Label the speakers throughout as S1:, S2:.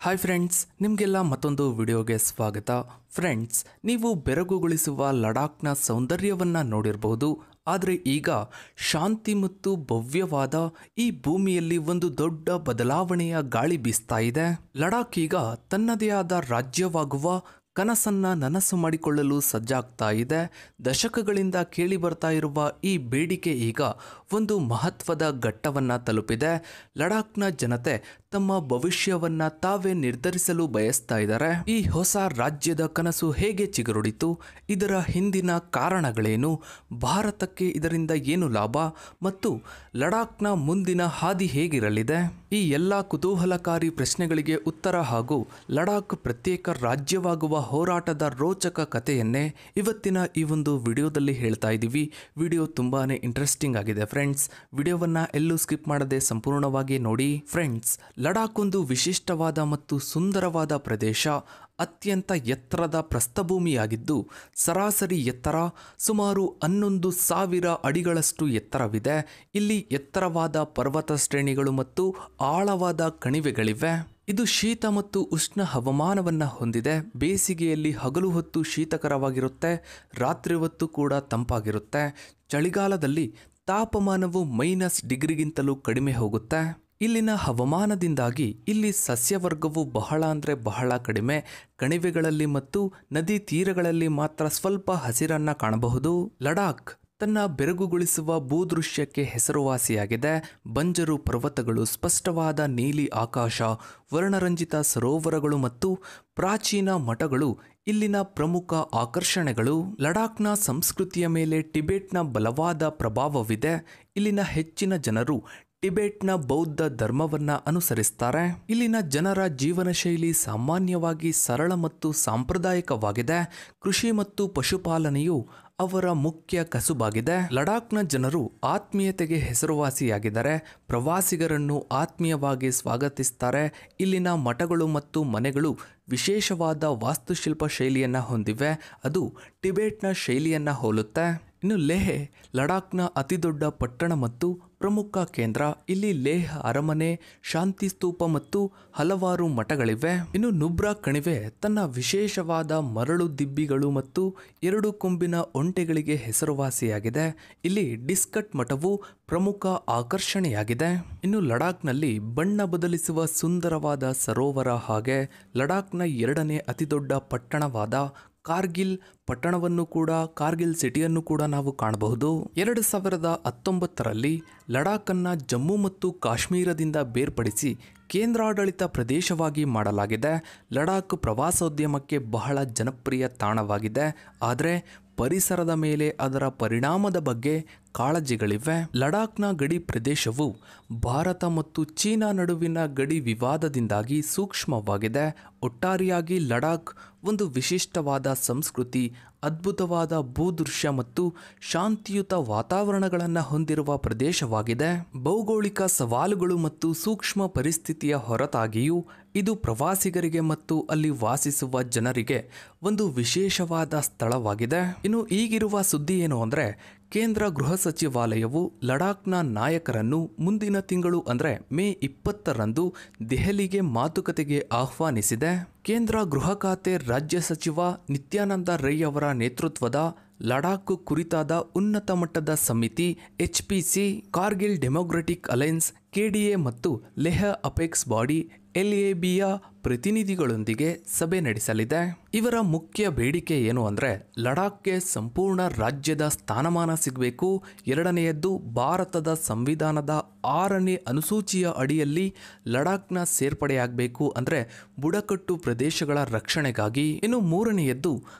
S1: Hi friends, ನಿಮಗೆಲ್ಲ ಮತ್ತೊಂದು ವಿಡಿಯೋಗೆ ಸ್ವಾಗತ. ಫ್ರೆಂಡ್ಸ್, ನೀವು ಬೆರಗುಗೊಳಿಸುವ ಲಡಾಖ್ನ ಸೌಂದರ್ಯವನ್ನು ನೋಡಿರಬಹುದು. ಆದರೆ ಈಗ ಶಾಂತಿ ಮತ್ತು ಭವ್ಯವಾದ ಈ ಭೂಮಿಯಲ್ಲಿ ಒಂದು ದೊಡ್ಡ ಬದಲಾವಣೆಯ ಗಾಳಿ ಬೀಸ್ತಾ ಇದೆ. ಲಡಾಖ್ ಈಗ ತನ್ನದೇ ಆದ ರಾಜ್ಯವಾಗುವ ಕನಸನ್ನ ನನಸು ಮಾಡಿಕೊಳ್ಳಲು ಸಜ್ಜಾಗ್ತಾ ಇದೆ. ದಶಕಗಳಿಂದ ಕೇಳಿ ಬರ್ತಾ ಇರುವ ಈ ಬೇಡಿಕೆ ಈಗ ಒಂದು ಮಹತ್ವದ ಘಟ್ಟವನ್ನು ತಲುಪಿದೆ. ಲಡಾಖ್ನ ಜನತೆ ತಮ್ಮ ಭವಿಷ್ಯವನ್ನ ತಾವೇ ನಿರ್ಧರಿಸಲು ಬಯಸ್ತಾ ಇದ್ದಾರೆ. ಈ ಹೊಸ ರಾಜ್ಯದ ಕನಸು ಹೇಗೆ ಚಿಗುರುಡಿತು, ಇದರ ಹಿಂದಿನ ಕಾರಣಗಳೇನು, ಭಾರತಕ್ಕೆ ಇದರಿಂದ ಏನು ಲಾಭ ಮತ್ತು ಲಡಾಖ್ನ ಮುಂದಿನ ಹಾದಿ ಹೇಗಿರಲಿದೆ, ಈ ಎಲ್ಲ ಕುತೂಹಲಕಾರಿ ಪ್ರಶ್ನೆಗಳಿಗೆ ಉತ್ತರ ಹಾಗೂ ಲಡಾಖ್ ಪ್ರತ್ಯೇಕ ರಾಜ್ಯವಾಗುವ ಹೋರಾಟದ ರೋಚಕ ಕಥೆಯನ್ನೇ ಇವತ್ತಿನ ಈ ಒಂದು ವಿಡಿಯೋದಲ್ಲಿ ಹೇಳ್ತಾ ಇದ್ದೀವಿ. ವಿಡಿಯೋ ತುಂಬಾನೇ ಇಂಟ್ರೆಸ್ಟಿಂಗ್ ಆಗಿದೆ ಫ್ರೆಂಡ್ಸ್. ವಿಡಿಯೋವನ್ನ ಎಲ್ಲೂ ಸ್ಕಿಪ್ ಮಾಡದೆ ಸಂಪೂರ್ಣವಾಗಿ ನೋಡಿ. ಫ್ರೆಂಡ್ಸ್, ಲಡಾಖ್ ಒಂದು ವಿಶಿಷ್ಟವಾದ ಮತ್ತು ಸುಂದರವಾದ ಪ್ರದೇಶ. ಅತ್ಯಂತ ಎತ್ತರದ ಪ್ರಸ್ಥಭೂಮಿಯಾಗಿದ್ದು ಸರಾಸರಿ ಎತ್ತರ ಸುಮಾರು 11,000 ಅಡಿಗಳಷ್ಟು ಎತ್ತರವಿದೆ. ಇಲ್ಲಿ ಎತ್ತರವಾದ ಪರ್ವತ ಶ್ರೇಣಿಗಳು ಮತ್ತು ಆಳವಾದ ಕಣಿವೆಗಳಿವೆ. ಇದು ಶೀತ ಮತ್ತು ಉಷ್ಣ ಹವಾಮಾನವನ್ನು ಹೊಂದಿದೆ. ಬೇಸಿಗೆಯಲ್ಲಿ ಹಗಲು ಹೊತ್ತು ಶೀತಕರವಾಗಿರುತ್ತೆ, ರಾತ್ರಿ ಹೊತ್ತು ಕೂಡ ತಂಪಾಗಿರುತ್ತೆ. ಚಳಿಗಾಲದಲ್ಲಿ ತಾಪಮಾನವು -ಡಿಗ್ರಿಗಿಂತಲೂ ಕಡಿಮೆ ಹೋಗುತ್ತೆ. ಇಲ್ಲಿನ ಹವಾಮಾನದಿಂದಾಗಿ ಇಲ್ಲಿ ಸಸ್ಯವರ್ಗವು ಬಹಳ ಕಡಿಮೆ. ಕಣಿವೆಗಳಲ್ಲಿ ಮತ್ತು ನದಿ ತೀರಗಳಲ್ಲಿ ಮಾತ್ರ ಸ್ವಲ್ಪ ಹಸಿರನ್ನ ಕಾಣಬಹುದು. ಲಡಾಖ್ ತನ್ನ ಬೆರಗುಗೊಳಿಸುವ ಭೂದೃಶ್ಯಕ್ಕೆ ಹೆಸರುವಾಸಿಯಾಗಿದೆ. ಬಂಜರು ಪರ್ವತಗಳು, ಸ್ಪಷ್ಟವಾದ ನೀಲಿ ಆಕಾಶ, ವರ್ಣರಂಜಿತ ಸರೋವರಗಳು ಮತ್ತು ಪ್ರಾಚೀನ ಮಠಗಳು ಇಲ್ಲಿನ ಪ್ರಮುಖ ಆಕರ್ಷಣೆಗಳು. ಲಡಾಖ್ನ ಸಂಸ್ಕೃತಿಯ ಮೇಲೆ ಟಿಬೆಟ್ನ ಬಲವಾದ ಪ್ರಭಾವವಿದೆ. ಇಲ್ಲಿನ ಹೆಚ್ಚಿನ ಜನರು ಟಿಬೆಟ್ನ ಬೌದ್ಧ ಧರ್ಮವನ್ನ ಅನುಸರಿಸ್ತಾರೆ. ಇಲ್ಲಿನ ಜನರ ಜೀವನ ಶೈಲಿ ಸಾಮಾನ್ಯವಾಗಿ ಸರಳ ಮತ್ತು ಸಾಂಪ್ರದಾಯಿಕವಾಗಿದೆ. ಕೃಷಿ ಮತ್ತು ಪಶುಪಾಲನೆಯು ಅವರ ಮುಖ್ಯ ಕಸುಬಾಗಿದೆ. ಲಡಾಖ್ನ ಜನರು ಆತ್ಮೀಯತೆಗೆ ಹೆಸರುವಾಸಿಯಾಗಿದ್ದಾರೆ. ಪ್ರವಾಸಿಗರನ್ನು ಆತ್ಮೀಯವಾಗಿ ಸ್ವಾಗತಿಸ್ತಾರೆ. ಇಲ್ಲಿನ ಮಠಗಳು ಮತ್ತು ಮನೆಗಳು ವಿಶೇಷವಾದ ವಾಸ್ತುಶಿಲ್ಪ ಶೈಲಿಯನ್ನ ಹೊಂದಿವೆ. ಅದು ಟಿಬೆಟ್ನ ಶೈಲಿಯನ್ನ ಹೋಲುತ್ತೆ. ಇನ್ನು ಲೇಹ್ ಲಡಾಖ್ನ ಅತಿದೊಡ್ಡ ಪಟ್ಟಣ ಮತ್ತು ಪ್ರಮುಖ ಕೇಂದ್ರ. ಇಲ್ಲಿ ಲೇಹ್ ಅರಮನೆ, ಶಾಂತಿ ಸ್ತೂಪ ಮತ್ತು ಹಲವಾರು ಮಠಗಳಿವೆ. ಇನ್ನು ನುಬ್ರಾ ಕಣಿವೆ ತನ್ನ ವಿಶೇಷವಾದ ಮರಳು ದಿಬ್ಬಿಗಳು ಮತ್ತು 2 ಕೊಂಬಿನ ಒಂಟೆಗಳಿಗೆ ಹೆಸರುವಾಸಿಯಾಗಿದೆ. ಇಲ್ಲಿ ಡಿಸ್ಕಟ್ ಮಠವು ಪ್ರಮುಖ ಆಕರ್ಷಣೆಯಾಗಿದೆ. ಇನ್ನು ಲಡಾಖ್ನಲ್ಲಿ ಬಣ್ಣ ಬದಲಿಸುವ ಸುಂದರವಾದ ಸರೋವರ ಹಾಗೆ ಲಡಾಖ್ನ 2ನೇ ಅತಿದೊಡ್ಡ ಪಟ್ಟಣವಾದ ಕಾರ್ಗಿಲ್ ಪಟ್ಟಣವನ್ನು ಕೂಡ, ಕಾರ್ಗಿಲ್ ಸಿಟಿಯನ್ನು ಕೂಡ ನಾವು ಕಾಣಬಹುದು. 2019ರಲ್ಲಿ ಲಡಾಖನ್ನ ಜಮ್ಮು ಮತ್ತು ಕಾಶ್ಮೀರದಿಂದ ಬೇರ್ಪಡಿಸಿ ಕೇಂದ್ರಾಡಳಿತ ಪ್ರದೇಶವಾಗಿ ಮಾಡಲಾಗಿದೆ. ಲಡಾಖ್ ಪ್ರವಾಸೋದ್ಯಮಕ್ಕೆ ಬಹಳ ಜನಪ್ರಿಯ ತಾಣವಾಗಿದೆ. ಆದರೆ ಪರಿಸರದ ಮೇಲೆ ಅದರ ಪರಿಣಾಮದ ಬಗ್ಗೆ ಕಾಳಜಿಗಳಿವೆ. ಲಡಾಖ್ನ ಗಡಿ ಪ್ರದೇಶವು ಭಾರತ ಮತ್ತು ಚೀನಾ ನಡುವಿನ ಗಡಿ ವಿವಾದದಿಂದಾಗಿ ಸೂಕ್ಷ್ಮವಾಗಿದೆ. ಒಟ್ಟಾರೆಯಾಗಿ ಲಡಾಖ್ ಒಂದು ವಿಶಿಷ್ಟವಾದ ಸಂಸ್ಕೃತಿ, ಅದ್ಭುತವಾದ ಭೂದೃಶ್ಯ ಮತ್ತು ಶಾಂತಿಯುತ ವಾತಾವರಣಗಳನ್ನು ಹೊಂದಿರುವ ಪ್ರದೇಶವಾಗಿದೆ. ಭೌಗೋಳಿಕ ಸವಾಲುಗಳು ಮತ್ತು ಸೂಕ್ಷ್ಮ ಪರಿಸ್ಥಿತಿಯ ಹೊರತಾಗಿಯೂ ಇದು ಪ್ರವಾಸಿಗರಿಗೆ ಮತ್ತು ಅಲ್ಲಿ ವಾಸಿಸುವ ಜನರಿಗೆ ಒಂದು ವಿಶೇಷವಾದ ಸ್ಥಳವಾಗಿದೆ. ಇನ್ನು ಈಗಿರುವ ಸುದ್ದಿ ಏನು ಅಂದರೆ, ಕೇಂದ್ರ ಗೃಹ ಸಚಿವಾಲಯವು ಲಡಾಖ್ನ ನಾಯಕರನ್ನು ಮುಂದಿನ ತಿಂಗಳು ಅಂದರೆ ಮೇ 20ರಂದು ದೆಹಲಿಗೆ ಮಾತುಕತೆಗೆ ಆಹ್ವಾನಿಸಿದೆ. ಕೇಂದ್ರ ಗೃಹ ಖಾತೆ ರಾಜ್ಯ ಸಚಿವ ನಿತ್ಯಾನಂದ ರೈ ಅವರ ನೇತೃತ್ವದ ಲಡಾಖ್ ಕುರಿತಾದ ಉನ್ನತ ಮಟ್ಟದ ಸಮಿತಿ HPC, Kargil democratic alliance KDA ಮತ್ತು ಲೇಹ್ ಅಪೆಕ್ಸ್ ಬಾಡಿ LABಯ ಪ್ರತಿನಿಧಿಗಳೊಂದಿಗೆ ಸಭೆ ನಡೆಸಲಿದೆ. ಇವರ ಮುಖ್ಯ ಬೇಡಿಕೆ ಏನು ಅಂದರೆ, ಲಡಾಖ್ಗೆ ಸಂಪೂರ್ಣ ರಾಜ್ಯದ ಸ್ಥಾನಮಾನ ಸಿಗಬೇಕು. 2ನೇಯದ್ದು, ಭಾರತದ ಸಂವಿಧಾನದ 6ನೇ ಅನುಸೂಚಿಯ ಅಡಿಯಲ್ಲಿ ಲಡಾಖ್ನ ಸೇರ್ಪಡೆಯಾಗಬೇಕು, ಅಂದರೆ ಬುಡಕಟ್ಟು ಪ್ರದೇಶಗಳ ರಕ್ಷಣೆಗಾಗಿ. ಇನ್ನು 3ನೇಯದ್ದು,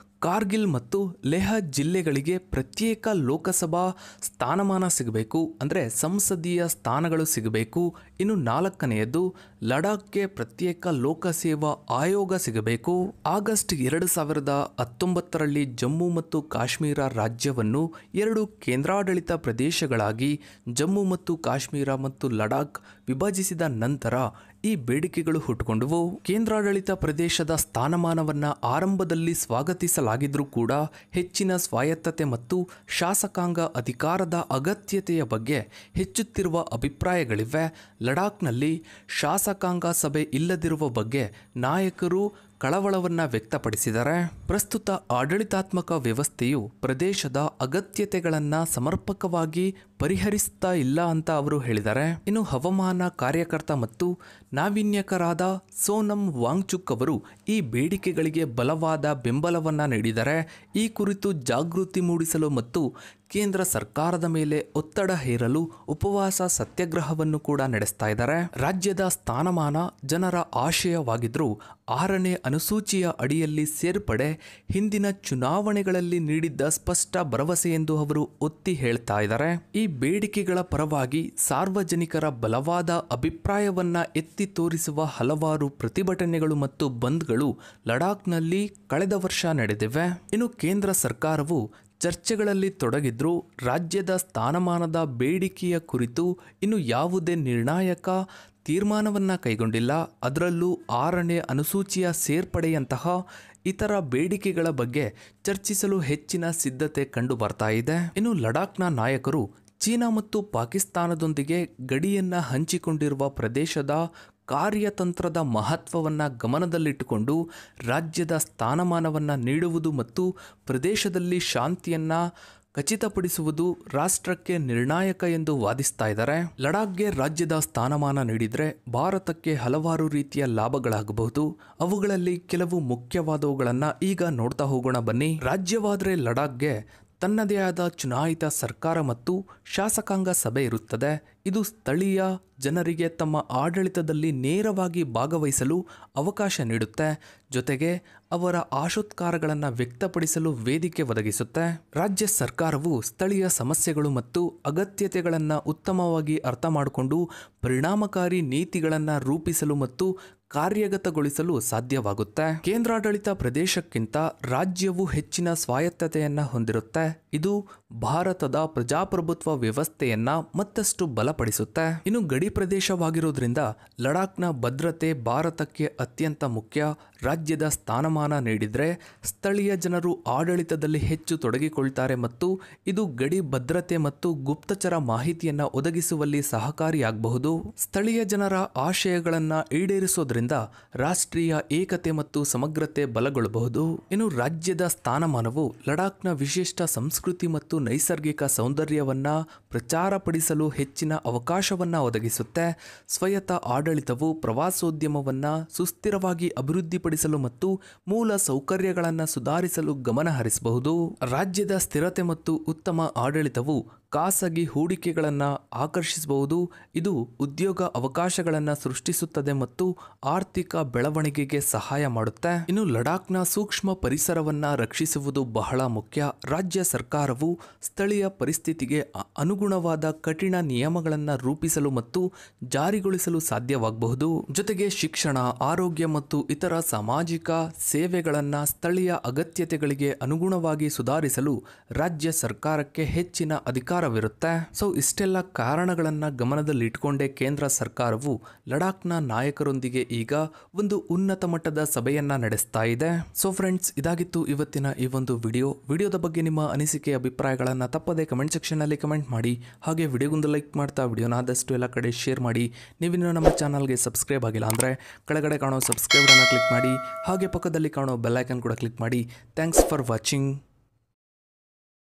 S1: ಕಾರ್ಗಿಲ್ ಮತ್ತು ಲೇಹ್ ಜಿಲ್ಲೆಗಳಿಗೆ ಪ್ರತ್ಯೇಕ ಲೋಕಸಭಾ ಸ್ಥಾನಮಾನ ಸಿಗಬೇಕು, ಅಂದರೆ ಸಂಸದೀಯ ಸ್ಥಾನಗಳು ಸಿಗಬೇಕು. ಇನ್ನು 4ನೇಯದ್ದು, ಲಡಾಖ್ಗೆ ಪ್ರತ್ಯೇಕ ಲೋಕಸೇವಾ ಆಯೋಗ ಸಿಗಬೇಕು. ಆಗಸ್ಟ್ 2019ರಲ್ಲಿ ಜಮ್ಮು ಮತ್ತು ಕಾಶ್ಮೀರ ರಾಜ್ಯವನ್ನು 2 ಕೇಂದ್ರಾಡಳಿತ ಪ್ರದೇಶಗಳಾಗಿ ಜಮ್ಮು ಮತ್ತು ಕಾಶ್ಮೀರ ಮತ್ತು ಲಡಾಖ್ ವಿಭಜಿಸಿದ ನಂತರ ಈ ಬೇಡಿಕೆಗಳು ಹುಟ್ಟುಕೊಂಡವು. ಕೇಂದ್ರಾಡಳಿತ ಪ್ರದೇಶದ ಸ್ಥಾನಮಾನವನ್ನ ಆರಂಭದಲ್ಲಿ ಸ್ವಾಗತಿಸಲಾಗಿದ್ರೂ ಕೂಡ ಹೆಚ್ಚಿನ ಸ್ವಾಯತ್ತತೆ ಮತ್ತು ಶಾಸಕಾಂಗ ಅಧಿಕಾರದ ಅಗತ್ಯತೆಯ ಬಗ್ಗೆ ಹೆಚ್ಚುತ್ತಿರುವ ಅಭಿಪ್ರಾಯಗಳಿವೆ. ಲಡಾಖ್ನಲ್ಲಿ ಶಾಸಕಾಂಗ ಸಭೆ ಇಲ್ಲದಿರುವ ಬಗ್ಗೆ ನಾಯಕರು ಕಳವಳವನ್ನ ವ್ಯಕ್ತಪಡಿಸಿದ್ದಾರೆ. ಪ್ರಸ್ತುತ ಆಡಳಿತಾತ್ಮಕ ವ್ಯವಸ್ಥೆಯು ಪ್ರದೇಶದ ಅಗತ್ಯತೆಗಳನ್ನು ಸಮರ್ಪಕವಾಗಿ ಪರಿಹರಿಸ್ತಾ ಇಲ್ಲ ಅಂತ ಅವರು ಹೇಳಿದ್ದಾರೆ. ಇನ್ನು ಹವಾಮಾನ ಕಾರ್ಯಕರ್ತ ಮತ್ತು ನಾವೀನ್ಯಕರಾದ ಸೋನಂ ವಾಂಗ್ಚುಕ್ ಅವರು ಈ ಬೇಡಿಕೆಗಳಿಗೆ ಬಲವಾದ ಬೆಂಬಲವನ್ನ ನೀಡಿದ್ದಾರೆ. ಈ ಕುರಿತು ಜಾಗೃತಿ ಮೂಡಿಸಲು ಮತ್ತು ಕೇಂದ್ರ ಸರ್ಕಾರದ ಮೇಲೆ ಒತ್ತಡ ಹೇರಲು ಉಪವಾಸ ಸತ್ಯಾಗ್ರಹವನ್ನು ಕೂಡ ನಡೆಸ್ತಾ ಇದ್ದಾರೆ. ರಾಜ್ಯದ ಸ್ಥಾನಮಾನ ಜನರ ಆಶಯವಾಗಿದ್ರೂ 6ನೇ ಅನುಸೂಚಿಯ ಅಡಿಯಲ್ಲಿ ಸೇರ್ಪಡೆ ಹಿಂದಿನ ಚುನಾವಣೆಗಳಲ್ಲಿ ನೀಡಿದ್ದ ಸ್ಪಷ್ಟ ಭರವಸೆ ಎಂದು ಅವರು ಒತ್ತಿ ಹೇಳ್ತಾ ಇದ್ದಾರೆ. ಈ ಬೇಡಿಕೆಗಳ ಪರವಾಗಿ ಸಾರ್ವಜನಿಕರ ಬಲವಾದ ಅಭಿಪ್ರಾಯವನ್ನ ಎತ್ತಿ ತೋರಿಸುವ ಹಲವಾರು ಪ್ರತಿಭಟನೆಗಳು ಮತ್ತು ಬಂದ್ಗಳು ಲಡಾಖ್ನಲ್ಲಿ ಕಳೆದ ವರ್ಷ ನಡೆದಿವೆ. ಇನ್ನು ಕೇಂದ್ರ ಸರ್ಕಾರವು ಚರ್ಚೆಗಳಲ್ಲಿ ತೊಡಗಿದ್ರೂ ರಾಜ್ಯದ ಸ್ಥಾನಮಾನದ ಬೇಡಿಕೆಯ ಕುರಿತು ಇನ್ನು ಯಾವುದೇ ನಿರ್ಣಾಯಕ ತೀರ್ಮಾನವನ್ನ ಕೈಗೊಂಡಿಲ್ಲ. ಅದರಲ್ಲೂ 6ನೇ ಅನುಸೂಚಿಯ ಸೇರ್ಪಡೆಯಂತಹ ಇತರ ಬೇಡಿಕೆಗಳ ಬಗ್ಗೆ ಚರ್ಚಿಸಲು ಹೆಚ್ಚಿನ ಸಿದ್ಧತೆ ಕಂಡು ಬರ್ತಾ ಇದೆ. ಇನ್ನು ಲಡಾಖ್ನ ನಾಯಕರು ಚೀನಾ ಮತ್ತು ಪಾಕಿಸ್ತಾನದೊಂದಿಗೆ ಗಡಿಯನ್ನ ಹಂಚಿಕೊಂಡಿರುವ ಪ್ರದೇಶದ ಕಾರ್ಯತಂತ್ರದ ಮಹತ್ವವನ್ನು ಗಮನದಲ್ಲಿಟ್ಟುಕೊಂಡು ರಾಜ್ಯದ ಸ್ಥಾನಮಾನವನ್ನು ನೀಡುವುದು ಮತ್ತು ಪ್ರದೇಶದಲ್ಲಿ ಶಾಂತಿಯನ್ನ ಖಚಿತಪಡಿಸುವುದು ರಾಷ್ಟ್ರಕ್ಕೆ ನಿರ್ಣಾಯಕ ಎಂದು ವಾದಿಸ್ತಾ ಇದ್ದಾರೆ. ಲಡಾಖ್ಗೆ ರಾಜ್ಯದ ಸ್ಥಾನಮಾನ ನೀಡಿದರೆ ಭಾರತಕ್ಕೆ ಹಲವಾರು ರೀತಿಯ ಲಾಭಗಳಾಗಬಹುದು. ಅವುಗಳಲ್ಲಿ ಕೆಲವು ಮುಖ್ಯವಾದವುಗಳನ್ನು ಈಗ ನೋಡ್ತಾ ಹೋಗೋಣ ಬನ್ನಿ. ರಾಜ್ಯವಾದರೆ ಲಡಾಖ್ಗೆ ತನ್ನದೇ ಆದ ಚುನಾಯಿತ ಸರ್ಕಾರ ಮತ್ತು ಶಾಸಕಾಂಗ ಸಭೆ ಇರುತ್ತದೆ. ಇದು ಸ್ಥಳೀಯ ಜನರಿಗೆ ತಮ್ಮ ಆಡಳಿತದಲ್ಲಿ ನೇರವಾಗಿ ಭಾಗವಹಿಸಲು ಅವಕಾಶ ನೀಡುತ್ತೆ. ಜೊತೆಗೆ ಅವರ ಆಶೋತ್ಕಾರಗಳನ್ನು ವ್ಯಕ್ತಪಡಿಸಲು ವೇದಿಕೆ ಒದಗಿಸುತ್ತೆ. ರಾಜ್ಯ ಸರ್ಕಾರವು ಸ್ಥಳೀಯ ಸಮಸ್ಯೆಗಳು ಮತ್ತು ಅಗತ್ಯತೆಗಳನ್ನು ಉತ್ತಮವಾಗಿ ಅರ್ಥ ಮಾಡಿಕೊಂಡು ಪರಿಣಾಮಕಾರಿ ನೀತಿಗಳನ್ನು ರೂಪಿಸಲು ಮತ್ತು ಕಾರ್ಯಗತಗೊಳಿಸಲು ಸಾಧ್ಯವಾಗುತ್ತೆ. ಕೇಂದ್ರಾಡಳಿತ ಪ್ರದೇಶಕ್ಕಿಂತ ರಾಜ್ಯವು ಹೆಚ್ಚಿನ ಸ್ವಾಯತ್ತತೆಯನ್ನು ಹೊಂದಿರುತ್ತೆ. ಇದು ಭಾರತದ ಪ್ರಜಾಪ್ರಭುತ್ವ ವ್ಯವಸ್ಥೆಯನ್ನ ಮತ್ತಷ್ಟು ಬಲಪಡಿಸುತ್ತೆ. ಇನ್ನು ಗಡಿ ಪ್ರದೇಶವಾಗಿರೋದ್ರಿಂದ ಲಡಾಖ್ನ ಭದ್ರತೆ ಭಾರತಕ್ಕೆ ಅತ್ಯಂತ ಮುಖ್ಯ. ರಾಜ್ಯದ ಸ್ಥಾನಮಾನ ನೀಡಿದ್ರೆ ಸ್ಥಳೀಯ ಜನರು ಆಡಳಿತದಲ್ಲಿ ಹೆಚ್ಚು ತೊಡಗಿಕೊಳ್ತಾರೆ ಮತ್ತು ಇದು ಗಡಿ ಭದ್ರತೆ ಮತ್ತು ಗುಪ್ತಚರ ಮಾಹಿತಿಯನ್ನ ಒದಗಿಸುವಲ್ಲಿ ಸಹಕಾರಿಯಾಗಬಹುದು. ಸ್ಥಳೀಯ ಜನರ ಆಶಯಗಳನ್ನ ಈಡೇರಿಸೋದ್ರಿಂದ ರಾಷ್ಟ್ರೀಯ ಏಕತೆ ಮತ್ತು ಸಮಗ್ರತೆ ಬಲಗೊಳ್ಳಬಹುದು. ಇನ್ನು ರಾಜ್ಯದ ಸ್ಥಾನಮಾನವು ಲಡಾಖ್ನ ವಿಶಿಷ್ಟ ಸಂಸ್ಕೃತಿ ಮತ್ತು ನೈಸರ್ಗಿಕ ಸೌಂದರ್ಯವನ್ನ ಪ್ರಚಾರಪಡಿಸಲು ಹೆಚ್ಚಿನ ಅವಕಾಶವನ್ನ ಒದಗಿಸುತ್ತೆ. ಸ್ವಾಯತ್ತ ಆಡಳಿತವು ಪ್ರವಾಸೋದ್ಯಮವನ್ನ ಸುಸ್ಥಿರವಾಗಿ ಅಭಿವೃದ್ಧಿಪಡಿಸಲು ಮತ್ತು ಮೂಲ ಸೌಕರ್ಯಗಳನ್ನು ಸುಧಾರಿಸಲು ಗಮನ ಹರಿಸಬಹುದು. ರಾಜ್ಯದ ಸ್ಥಿರತೆ ಮತ್ತು ಉತ್ತಮ ಆಡಳಿತವು ಖಾಸಗಿ ಹೂಡಿಕೆಗಳನ್ನು ಆಕರ್ಷಿಸಬಹುದು. ಇದು ಉದ್ಯೋಗ ಅವಕಾಶಗಳನ್ನು ಸೃಷ್ಟಿಸುತ್ತದೆ ಮತ್ತು ಆರ್ಥಿಕ ಬೆಳವಣಿಗೆಗೆ ಸಹಾಯ ಮಾಡುತ್ತೆ. ಇನ್ನು ಲಡಾಖ್ನ ಸೂಕ್ಷ್ಮ ಪರಿಸರವನ್ನ ರಕ್ಷಿಸುವುದು ಬಹಳ ಮುಖ್ಯ. ರಾಜ್ಯ ಸರ್ಕಾರವು ಸ್ಥಳೀಯ ಪರಿಸ್ಥಿತಿಗೆ ಅನುಗುಣವಾದ ಕಠಿಣ ನಿಯಮಗಳನ್ನು ರೂಪಿಸಲು ಮತ್ತು ಜಾರಿಗೊಳಿಸಲು ಸಾಧ್ಯವಾಗಬಹುದು. ಜೊತೆಗೆ ಶಿಕ್ಷಣ, ಆರೋಗ್ಯ ಮತ್ತು ಇತರ ಸಾಮಾಜಿಕ ಸೇವೆಗಳನ್ನು ಸ್ಥಳೀಯ ಅಗತ್ಯತೆಗಳಿಗೆ ಅನುಗುಣವಾಗಿ ಸುಧಾರಿಸಲು ರಾಜ್ಯ ಸರ್ಕಾರಕ್ಕೆ ಹೆಚ್ಚಿನ ಅಧಿಕಾರವಿರುತ್ತೆ. ಸೊ ಇಷ್ಟೆಲ್ಲ ಕಾರಣಗಳನ್ನು ಗಮನದಲ್ಲಿಟ್ಟುಕೊಂಡೇ ಕೇಂದ್ರ ಸರ್ಕಾರವು ಲಡಾಖ್ನ ನಾಯಕರೊಂದಿಗೆ ಈಗ ಒಂದು ಉನ್ನತ ಮಟ್ಟದ ಸಭೆಯನ್ನ ನಡೆಸ್ತಾ ಇದೆ. ಸೊ ಫ್ರೆಂಡ್ಸ್, ಇದಾಗಿತ್ತು ಇವತ್ತಿನ ಈ ಒಂದು ವಿಡಿಯೋದ ಬಗ್ಗೆ ನಿಮ್ಮ ಅನಿಸಿಕೆ ಅಭಿಪ್ರಾಯಗಳನ್ನು ತಪ್ಪದೆ ಕಮೆಂಟ್ ಸೆಕ್ಷನ್ ಅಲ್ಲಿ ಕಮೆಂಟ್ ಮಾಡಿ. ಹಾಗೆ ವಿಡಿಯೋಗೊಂದು ಲೈಕ್ ಮಾಡ್ತಾ ವಿಡಿಯೋನ ಆದಷ್ಟು ಎಲ್ಲ ಕಡೆ ಶೇರ್ ಮಾಡಿ. ನೀವಿನ್ನೂ ನಮ್ಮ ಚಾನಲ್ಗೆ ಸಬ್ಸ್ಕ್ರೈಬ್ ಆಗಿಲ್ಲ ಅಂದರೆ ಕೆಳಗಡೆ ಕಾಣೋ ಸಬ್ಸ್ಕ್ರೈಬ್ ಅನ್ನು ಕ್ಲಿಕ್ ಮಾಡಿ. ಹಾಗೆ ಪಕ್ಕದಲ್ಲಿ ಕಾಣೋ ಬೆಲ್ ಐಕನ್ ಕೂಡ ಕ್ಲಿಕ್ ಮಾಡಿ. Thanks for watching.